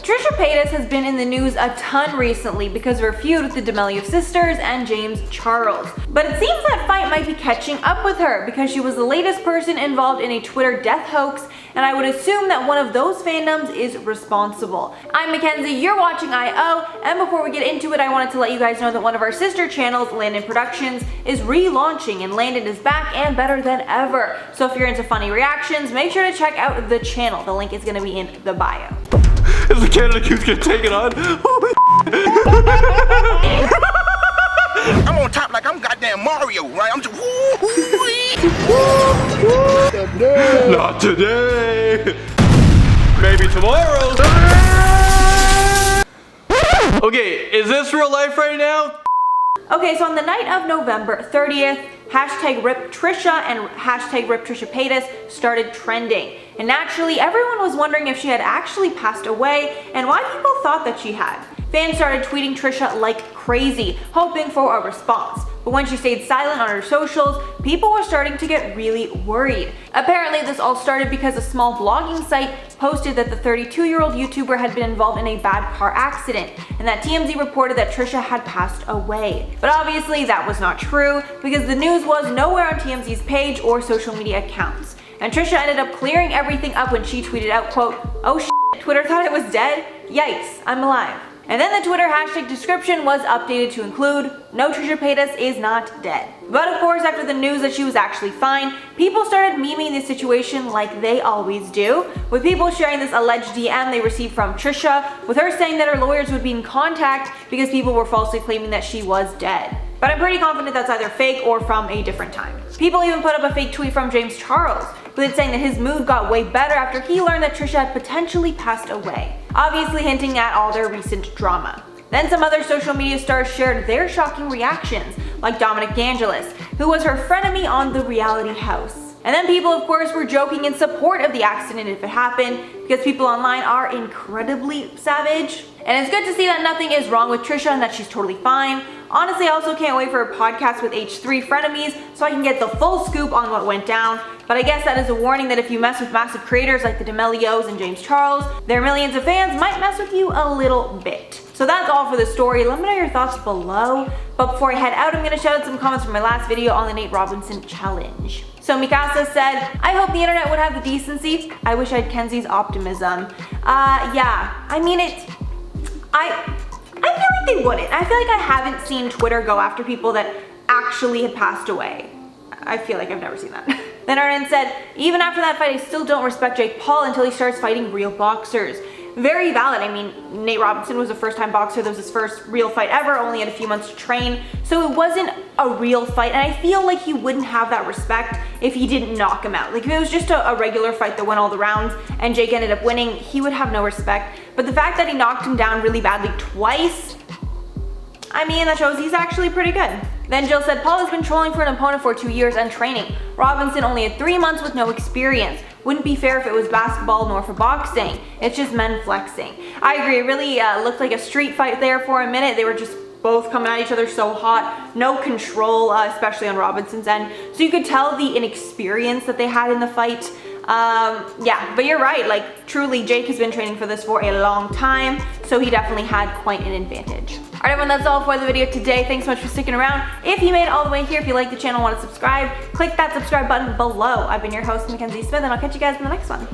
Trisha Paytas has been in the news a ton recently because of her feud with the D'Amelio sisters and James Charles. But it seems that fight might be catching up with her because she was the latest person involved in a Twitter death hoax, and I would assume that one of those fandoms is responsible. I'm Mackenzie, you're watching I.O., and before we get into it, I wanted to let you guys know that one of our sister channels, Landon Productions, is relaunching, and Landon is back and better than ever. So if you're into funny reactions, make sure to check out the channel. The link is going to be in the bio. Is the Canada Goose gonna take it on? Oh I'm on top like I'm goddamn Mario, right? I'm just Not today. Maybe tomorrow. Okay, is this real life right now? Okay, so on the night of November 30th, hashtag RIP Trisha and hashtag RIP Trisha Paytas started trending. And naturally, everyone was wondering if she had actually passed away and why people thought that she had. Fans started tweeting Trisha like crazy, hoping for a response. But when she stayed silent on her socials, people were starting to get really worried. Apparently, this all started because a small blogging site posted that the 32-year-old YouTuber had been involved in a bad car accident, and that TMZ reported that Trisha had passed away. But obviously, that was not true because the news was nowhere on TMZ's page or social media accounts. And Trisha ended up clearing everything up when she tweeted out, quote, "Oh shit, Twitter thought I was dead? Yikes, I'm alive." And then the Twitter hashtag description was updated to include, "No, Trisha Paytas is not dead." But of course, after the news that she was actually fine, people started memeing the situation like they always do, with people sharing this alleged DM they received from Trisha, with her saying that her lawyers would be in contact because people were falsely claiming that she was dead. But I'm pretty confident that's either fake or from a different time. People even put up a fake tweet from James Charles, with it saying that his mood got way better after he learned that Trisha had potentially passed away, obviously hinting at all their recent drama. Then some other social media stars shared their shocking reactions, like Dominic DeAngelis, who was her frenemy on The Reality House. And then people, of course, were joking in support of the accident if it happened, because people online are incredibly savage. And it's good to see that nothing is wrong with Trisha and that she's totally fine. Honestly, I also can't wait for a podcast with H3 frenemies so I can get the full scoop on what went down. But I guess that is a warning that if you mess with massive creators like the D'Amelios and James Charles, their millions of fans might mess with you a little bit. So that's all for the story. Let me know your thoughts below. But before I head out, I'm going to shout out some comments from my last video on the Nate Robinson challenge. So Mikasa said, "I hope the internet would have the decency. I wish I had Kenzie's optimism." Yeah, I mean I feel like they wouldn't. I feel like I haven't seen Twitter go after people that actually had passed away. I feel like I've never seen that. Then Arden said, "Even after that fight, I still don't respect Jake Paul until he starts fighting real boxers." Very valid. I mean, Nate Robinson was a first-time boxer. That was his first real fight ever, only had a few months to train. So it wasn't a real fight, and I feel like he wouldn't have that respect if he didn't knock him out. Like, if it was just a regular fight that went all the rounds and Jake ended up winning, he would have no respect. But the fact that he knocked him down really badly twice, I mean, that shows he's actually pretty good. Then Jill said, "Paul has been trolling for an opponent for 2 years and training. Robinson only had 3 months with no experience. Wouldn't be fair if it was basketball nor for boxing. It's just men flexing." I agree, it really looked like a street fight there for a minute. They were just both coming at each other so hot. No control, especially on Robinson's end. So you could tell the inexperience that they had in the fight. Yeah, but you're right, like truly Jake has been training for this for a long time, so he definitely had quite an advantage. Alright everyone, that's all for the video today. Thanks so much for sticking around. If you made it all the way here, if you like the channel and want to subscribe, click that subscribe button below. I've been your host, Mackenzie Smith, and I'll catch you guys in the next one.